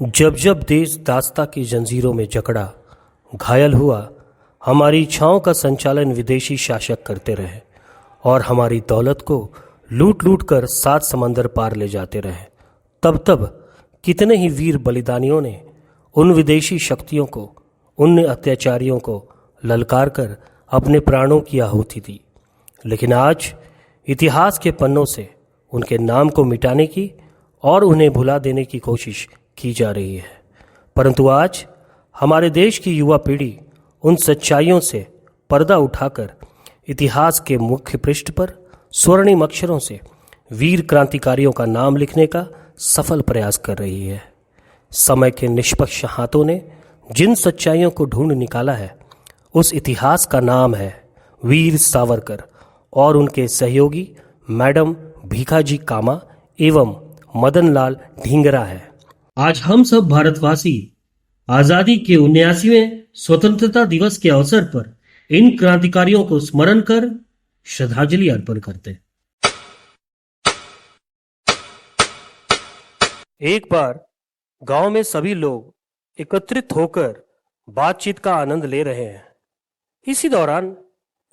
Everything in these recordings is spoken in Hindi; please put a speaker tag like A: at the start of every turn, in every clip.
A: जब जब देश दासता की जंजीरों में जकड़ा, घायल हुआ, हमारी इच्छाओं का संचालन विदेशी शासक करते रहे और हमारी दौलत को लूट लूट कर 7 समंदर पार ले जाते रहे। तब तब कितने ही वीर बलिदानियों ने उन विदेशी शक्तियों को, उन अत्याचारियों को ललकार कर अपने प्राणों की आहुति दी। लेकिन आज इतिहास के पन्नों से उनके नाम को मिटाने की और उन्हें भुला देने की कोशिश की जा रही है। परंतु आज हमारे देश की युवा पीढ़ी उन सच्चाइयों से पर्दा उठाकर इतिहास के मुख्य पृष्ठ पर स्वर्णिम अक्षरों से वीर क्रांतिकारियों का नाम लिखने का सफल प्रयास कर रही है। समय के निष्पक्ष हाथों ने जिन सच्चाइयों को ढूंढ निकाला है, उस इतिहास का नाम है वीर सावरकर और उनके सहयोगी मैडम भीखाजी कामा एवं मदन लाल ढींगरा है। आज हम सब भारतवासी आजादी के 79वें स्वतंत्रता दिवस के अवसर पर इन क्रांतिकारियों को स्मरण कर श्रद्धांजलि अर्पण करते हैं। एक बार गांव में सभी लोग एकत्रित होकर बातचीत का आनंद ले रहे हैं। इसी दौरान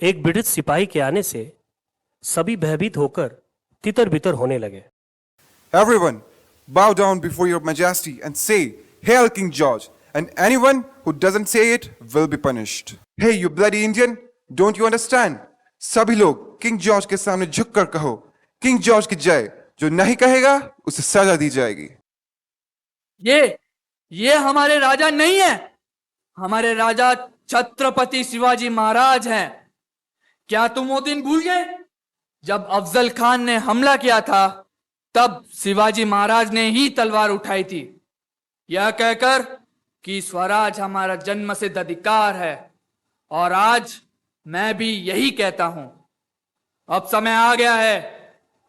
A: एक ब्रिटिश सिपाही के आने से सभी भयभीत होकर तितर बितर होने लगे।
B: Everyone, bow down before your majesty and say, "Hail King George," and anyone who doesn't say it will be punished. Hey, you bloody Indian, don't you understand? सभी लोग किंग जॉर्ज के सामने झुककर कहो, किंग जॉर्ज की जय। जो नहीं कहेगा उसे सजा दी जाएगी।
C: ये हमारे राजा नहीं है, हमारे राजा छत्रपति शिवाजी महाराज हैं। क्या तुम वो दिन भूल गए जब अफजल खान ने हमला किया था? तब शिवाजी महाराज ने ही तलवार उठाई थी, यह कहकर कि स्वराज हमारा जन्मसिद्ध अधिकार है। और आज मैं भी यही कहता हूं। अब समय आ गया है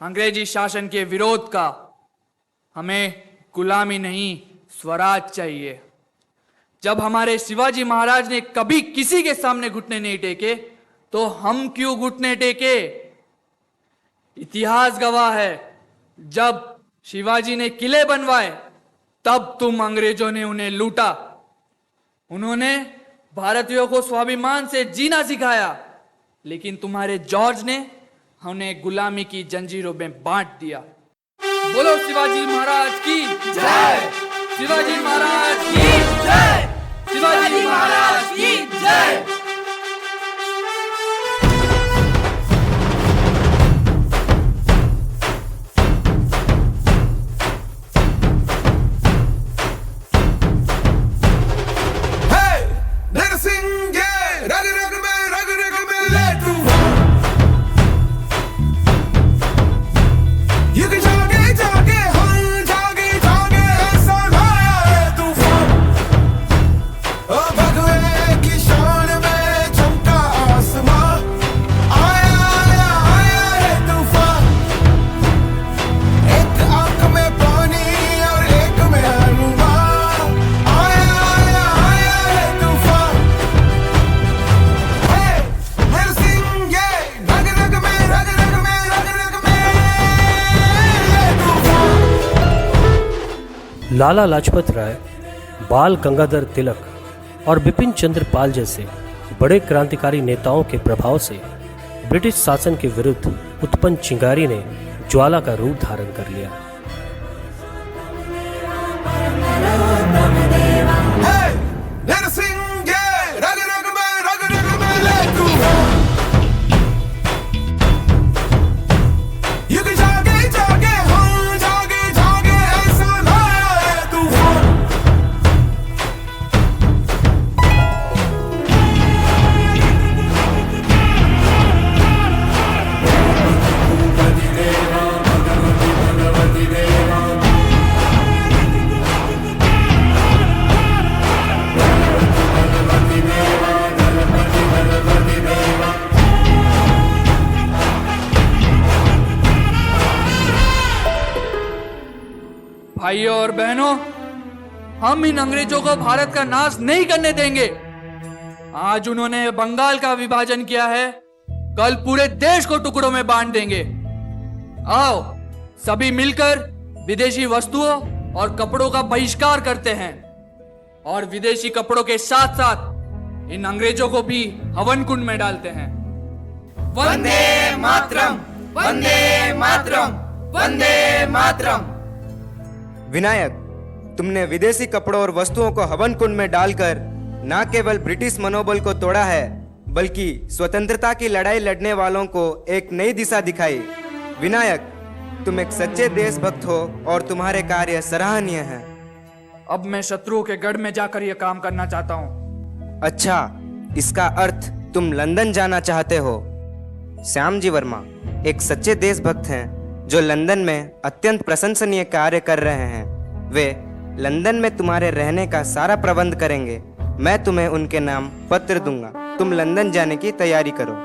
C: अंग्रेजी शासन के विरोध का। हमें गुलामी नहीं, स्वराज चाहिए। जब हमारे शिवाजी महाराज ने कभी किसी के सामने घुटने नहीं टेके, तो हम क्यों घुटने टेके? इतिहास गवाह है, जब शिवाजी ने किले बनवाए तब तुम अंग्रेजों ने उन्हें लूटा। उन्होंने भारतीयों को स्वाभिमान से जीना सिखाया, लेकिन तुम्हारे जॉर्ज ने उन्हें गुलामी की जंजीरों में बांट दिया। बोलो शिवाजी महाराज की जय! शिवाजी महाराज की जय! शिवाजी महाराज की जय!
A: लाला लाजपत राय, बाल गंगाधर तिलक और बिपिन चंद्र पाल जैसे बड़े क्रांतिकारी नेताओं के प्रभाव से ब्रिटिश शासन के विरुद्ध उत्पन्न चिंगारी ने ज्वाला का रूप धारण कर लिया।
C: भाइयों और बहनों, हम इन अंग्रेजों को भारत का नाश नहीं करने देंगे। आज उन्होंने बंगाल का विभाजन किया है, कल पूरे देश को टुकड़ों में बांट देंगे। आओ सभी मिलकर विदेशी वस्तुओं और कपड़ों का बहिष्कार करते हैं और विदेशी कपड़ों के साथ साथ इन अंग्रेजों को भी हवन कुंड में डालते हैं। वंदे मातरम, वंदे मातरम, वंदे मातरम।
D: विनायक, तुमने विदेशी कपड़ों और वस्तुओं को हवन कुंड में डालकर न केवल ब्रिटिश मनोबल को तोड़ा है, बल्कि स्वतंत्रता की लड़ाई लड़ने वालों को एक नई दिशा दिखाई। विनायक, तुम एक सच्चे देशभक्त हो और तुम्हारे कार्य सराहनीय हैं।
C: अब मैं शत्रुओं के गढ़ में जाकर यह काम करना चाहता हूँ।
D: अच्छा, इसका अर्थ तुम लंदन जाना चाहते हो। श्यामजी वर्मा एक सच्चे देशभक्त हैं जो लंदन में अत्यंत प्रशंसनीय कार्य कर रहे हैं। वे लंदन में तुम्हारे रहने का सारा प्रबंध करेंगे। मैं तुम्हें उनके नाम पत्र दूंगा। तुम लंदन जाने की तैयारी करो।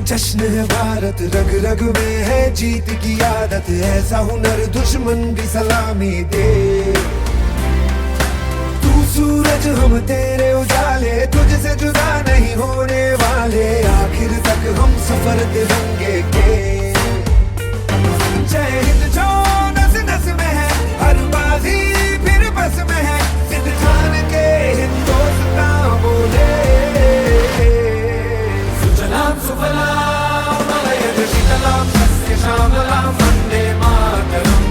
E: जश्न है भारत, रग रग में है जीत की आदत। ऐसा हुनर दुश्मन भी सलामी दे। तू सूरज हम तेरे उजाले, तुझसे जुदा नहीं होने वाले। आखिर तक हम सफर तिरंगे के। जय हिंद जो नस नस में है, हर बाजी फिर बस में है। सिद्ध ठान के हिंदुस्तान बोले। सुजलाम सुफलाम मलयज शीतलाम सस्य श्यामलाम वंदे मातरम।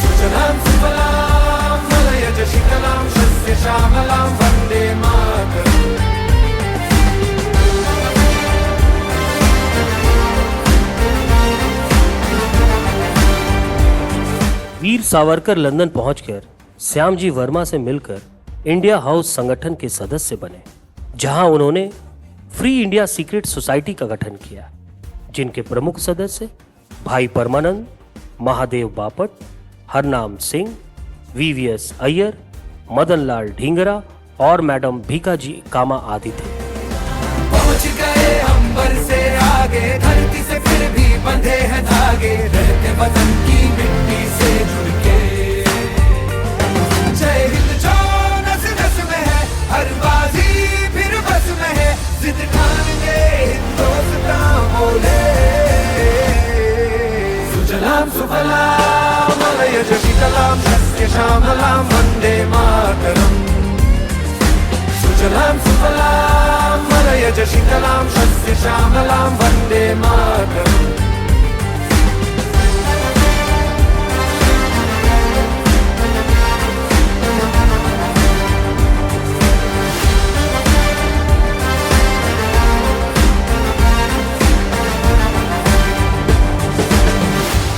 E: सुजलाम सुफलाम मलयज शीतलाम सस्य श्यामलाम वंदे मातरम।
A: वीर सावरकर लंदन पहुंचकर श्यामजी वर्मा से मिलकर इंडिया हाउस संगठन के सदस्य बने, जहां उन्होंने फ्री इंडिया सीक्रेट सोसाइटी का गठन किया, जिनके प्रमुख सदस्य भाई परमानंद, महादेव बापट, हरनाम सिंह, वीवीएस अय्यर, मदनलाल ढींगरा और मैडम भीकाजी कामा आदि थे।
E: पहुंच गए अंबर से आगे, धरती से फिर भी बंधे हैं धागे। रहते वतन की मिट्टी से जुड़ के। जय हिंद जो नस नस में है, हर बाजी फिर बस में है। जिद ठान के हिंदुस्तान बोले। सुजलाम सुफलाम मलयज शीतलाम सस्य श्यामलाम वंदे मातरम। सुजलाम सुफलाम मलयज शीतलाम सस्य श्यामलाम Vande Mataram.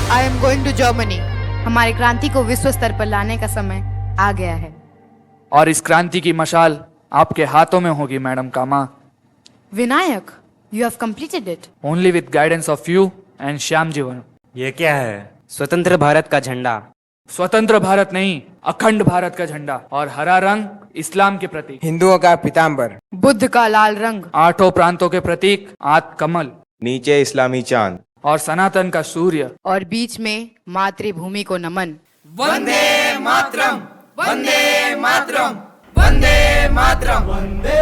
F: I am going to Germany. हमारी क्रांति को विश्व स्तर पर लाने का समय आ गया है।
C: और इस क्रांति की मशाल आपके हाथों में होगी madam Cama.
F: Vinayak, you have completed it.
C: Only with guidance of you and Shyamji Verma.
D: ये क्या है? स्वतंत्र भारत का झंडा।
C: स्वतंत्र भारत नहीं, अखंड भारत का झंडा। और हरा रंग इस्लाम के प्रतीक,
G: हिंदुओं का पीताम्बर,
F: बुद्ध का लाल रंग,
C: आठों प्रांतों के प्रतीक आठ कमल,
G: नीचे इस्लामी चांद,
C: और सनातन का सूर्य,
F: और बीच में मातृभूमि को नमन।
C: वंदे मातरम, वंदे मातरम, वंदे मातरम, वंदे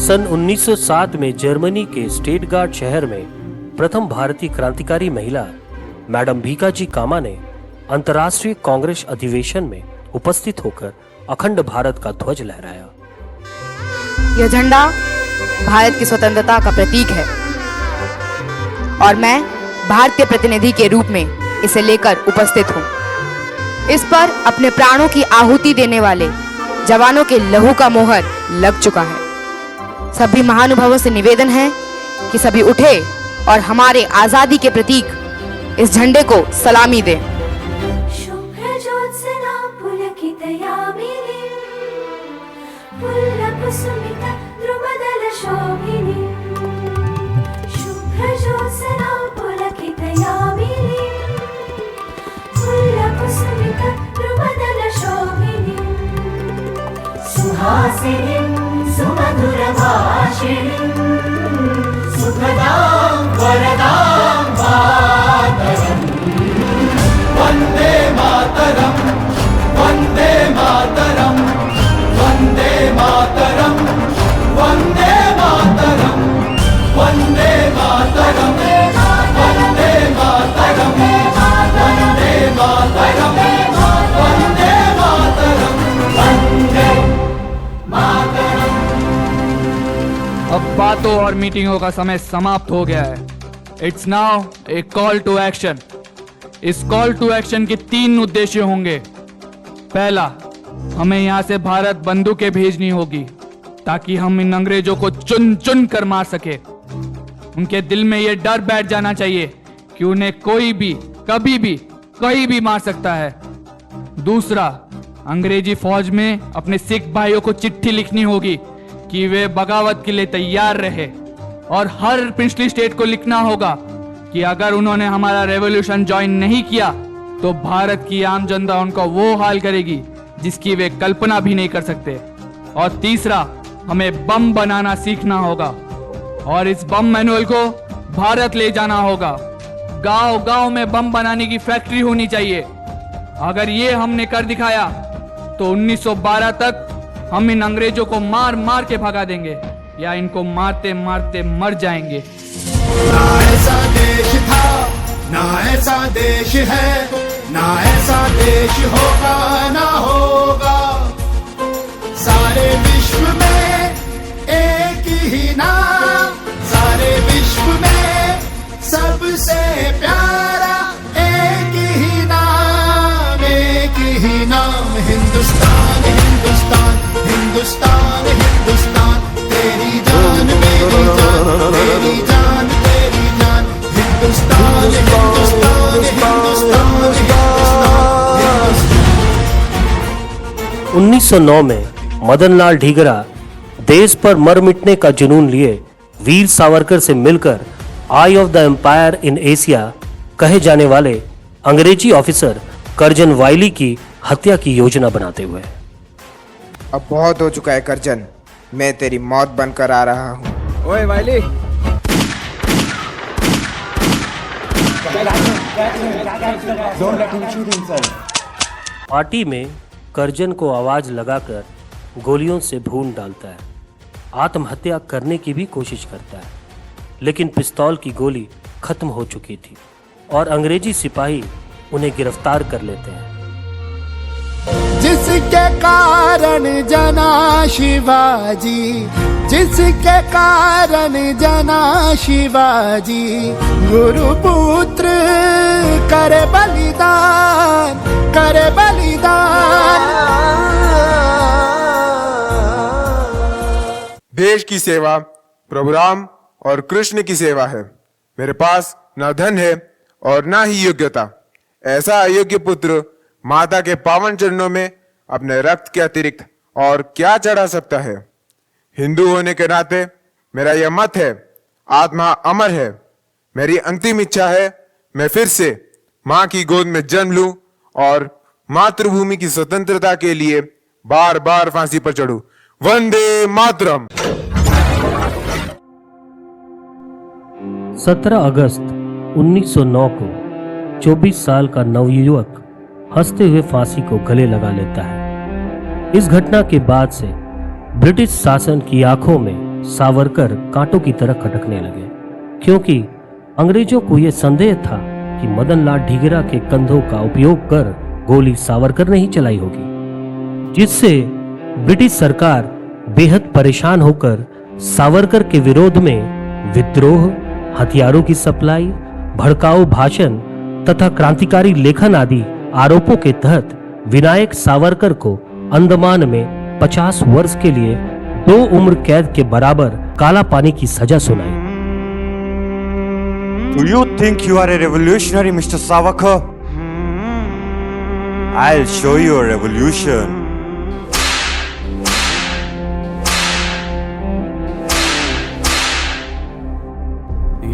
A: सन 1907 में जर्मनी के स्टुटगार्ट शहर में प्रथम भारतीय क्रांतिकारी महिला मैडम भीकाजी कामा ने अंतर्राष्ट्रीय कांग्रेस अधिवेशन में उपस्थित होकर अखंड भारत का ध्वज लहराया।
F: यह झंडा भारत की स्वतंत्रता का प्रतीक है और मैं भारतीय प्रतिनिधि के रूप में इसे लेकर उपस्थित हूँ। इस पर अपने प्राणों की आहुति देने वाले जवानों के लहू का मोहर लग चुका है। सभी महानुभावों से निवेदन है कि सभी उठे और हमारे आजादी के प्रतीक इस झंडे को सलामी दें।
H: शुभ्रज्योत्स्ना पुलकितयामिनी पुल्लकुसुमिता द्रुमदलशोभिनी शुभ्रज्योत्स्ना पुलकितयामिनी पुल्लकुसुमिता द्रुमदलशोभिनी सुहासिनीं सुमधुरभाषिणीं सुखदां वरदां मातरम् वन्दे मातरम् वन्दे मातरम् वन्दे मातरम् वन्दे मातरम् वन्दे मातरम् वन्दे मातरम् वन्दे मातरम् वन्दे मातरम् वन्दे मातरम्।
C: अब बातों और मीटिंगों का समय समाप्त हो गया है। It's now a call to action. इस कॉल टू एक्शन के 3 उद्देश्य होंगे। पहला, हमें यहाँ से भारत बंदूकें भेजनी होगी ताकि हम इन अंग्रेजों को चुन चुन कर मार सके। उनके दिल में यह डर बैठ जाना चाहिए कि उन्हें कोई भी कभी भी कहीं भी मार सकता है। दूसरा, अंग्रेजी फौज में अपने सिख भाइयों को चिट्ठी लिखनी होगी कि वे बगावत के लिए तैयार रहे और हर पिछली स्टेट को लिखना होगा कि अगर उन्होंने हमारा रेवोल्यूशन ज्वाइन नहीं किया तो भारत की आम जनता उनका वो हाल करेगी जिसकी वे कल्पना भी नहीं कर सकते। और तीसरा, हमें बम बनाना सीखना होगा और इस बम मैनुअल को भारत ले जाना होगा। गांव गांव में बम बनाने की फैक्ट्री होनी चाहिए। अगर ये हमने कर दिखाया तो 1912 तक हम इन अंग्रेजों को मार मार के भगा देंगे या इनको मारते मारते मर जाएंगे।
E: ना ऐसा देश था, ना ऐसा देश है, ना ऐसा देश होगा ना होगा। सारे विश्व में एक ही नाम, सारे विश्व में सबसे प्यारा एक ही नाम, एक ही नाम। हिंदुस्तान हिंदुस्तान हिंदुस्तान हिंदुस्तान, तेरी जान मेरी जान, तेरी जान तेरी जान। हिंदुस्तान हिंदुस्तान हिंदुस्तान हिंदुस्तान।
A: 1909 में मदनलाल ढींगरा देश पर मर मिटने का जुनून लिए वीर सावरकर से मिलकर eye of the empire in Asia कहे जाने वाले अंग्रेजी ऑफिसर कर्जन वाइली की हत्या की योजना बनाते हुए।
G: अब बहुत हो चुका है कर्जन, मैं तेरी मौत बनकर आ रहा हूँ। ओए वाइली,
A: पार्टी में कर्जन को आवाज लगाकर गोलियों से भून डालता है। आत्महत्या करने की भी कोशिश करता है, लेकिन पिस्तौल की गोली खत्म हो चुकी थी और अंग्रेजी सिपाही उन्हें गिरफ्तार कर लेते हैं।
E: जिसके कारण जना शिवाजी, जिसके कारण जना शिवाजी, गुरुपुत्र करे बलिदान, करे बलिदान।
G: देश की सेवा प्रभु राम और कृष्ण की सेवा है। मेरे पास न धन है और न ही योग्यता। ऐसा अयोग्य पुत्र माता के पावन चरणों में अपने रक्त के अतिरिक्त और क्या चढ़ा सकता है। हिंदू होने के नाते मेरा यह मत है, आत्मा अमर है। मेरी अंतिम इच्छा है मैं फिर से मां की गोद में जन्म लूं और मातृभूमि की स्वतंत्रता के लिए बार बार फांसी पर चढ़ूं। वंदे मातरम।
A: 17 अगस्त 1909 को 24 साल का नवयुवक हंसते हुए फांसी को गले लगा लेता है। इस घटना के बाद से ब्रिटिश शासन की आंखों में सावरकर कांटों की तरह खटकने लगे, क्योंकि अंग्रेजों को यह संदेह था कि मदनलाल ढींगरा के कंधों का उपयोग कर गोली सावरकर ने ही चलाई होगी, जिससे ब्रिटिश सरकार बेहद परेशान होकर सावरकर के विरोध में विद्रोह, हथियारों की सप्लाई, भड़काऊ भाषण तथा क्रांतिकारी लेखन आदि आरोपों के तहत विनायक सावरकर को अंडमान में 50 वर्ष के लिए 2 उम्र कैद के बराबर काला पानी की सजा सुनाई।
I: Do you think you are a revolutionary, Mr. Savarkar? I'll show you a revolution.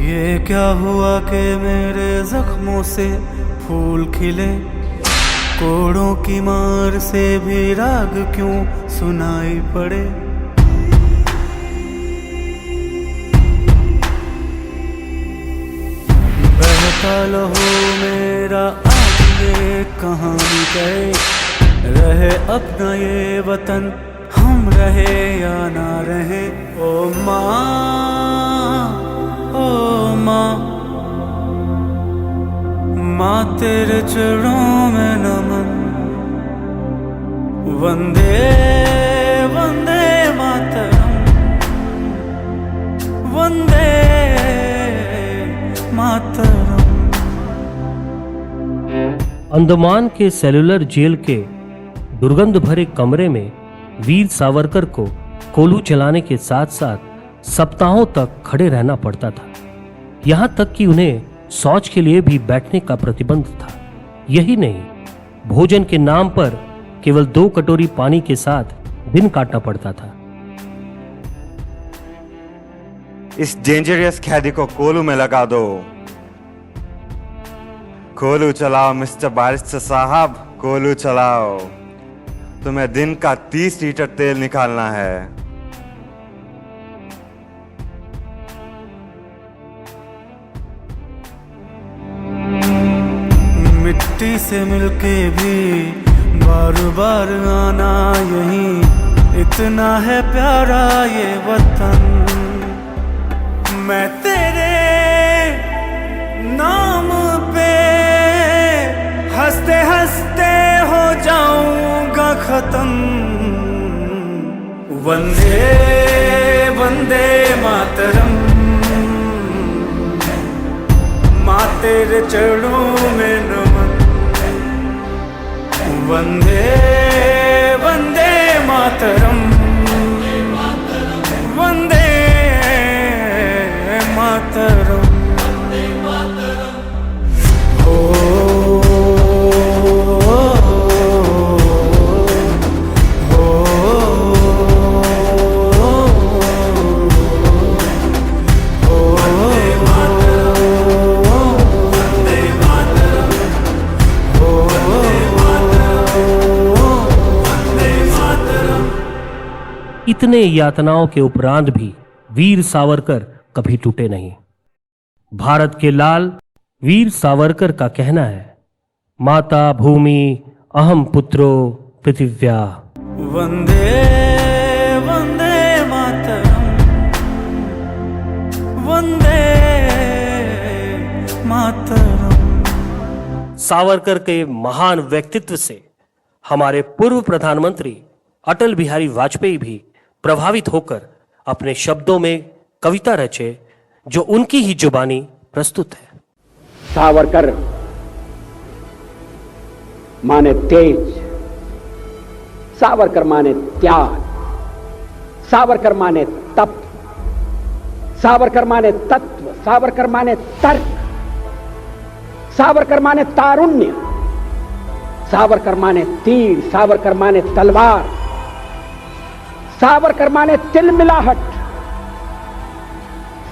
H: ये क्या हुआ कि मेरे जख्मों से फूल खिले, कोड़ों की मार से भी राग क्यों सुनाई पड़े। बहता लहू मेरा आगे कहानी कहे, रहे अपना ये वतन हम रहे या ना रहे। ओ माँ, ओ माँ, माँ तेरे चरणों में नमन। वंदे वंदे मातरम, वंदे मातरम।
A: अंडमान के सेलुलर जेल के दुर्गंध भरे कमरे में वीर सावरकर को कोलू चलाने के साथ साथ सप्ताहों तक खड़े रहना पड़ता था। यहां तक कि उन्हें शौच के लिए भी बैठने का प्रतिबंध था। यही नहीं, भोजन के नाम पर केवल 2 कटोरी पानी के साथ दिन काटना पड़ता था।
I: इस डेंजरस कैदी को कोलू में लगा दो। कोलू चलाओ मिस्टर बारिस्टर साहब, कोलू चलाओ। तुम्हें दिन का 30 लीटर तेल निकालना है।
H: मिट्टी से मिलके भी बार बार आना यही, इतना है प्यारा ये वतन। मैं तेरे नाम पे हंसते हंसते हो जाऊंगा खत्म। वंदे वंदे मातरम, माँ तेरे चरणों में नमन। वंदे वंदे मातरम, वंदे मातरम। हो
A: इतने यातनाओं के उपरांत भी वीर सावरकर कभी टूटे नहीं। भारत के लाल वीर सावरकर का कहना है, माता भूमि अहम पुत्रो पृथिव्या।
H: वंदे वंदे मातरम, वंदे मातरम।
A: सावरकर के महान व्यक्तित्व से हमारे पूर्व प्रधानमंत्री अटल बिहारी वाजपेयी भी प्रभावित होकर अपने शब्दों में कविता रचे, जो उनकी ही जुबानी प्रस्तुत है।
J: सावरकर माने तेज, सावरकर माने त्याग, सावरकर माने तप, सावरकर माने तत्व, सावरकर माने तर्क, सावरकर माने तारुण्य, सावरकर माने तीर, सावरकर माने तलवार, सावरकर माने तिलमिलाहट,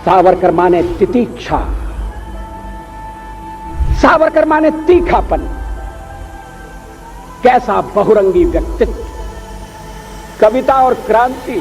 J: सावरकर माने तितीक्षा, सावरकर माने तीखापन। कैसा बहुरंगी व्यक्तित्व, कविता और क्रांति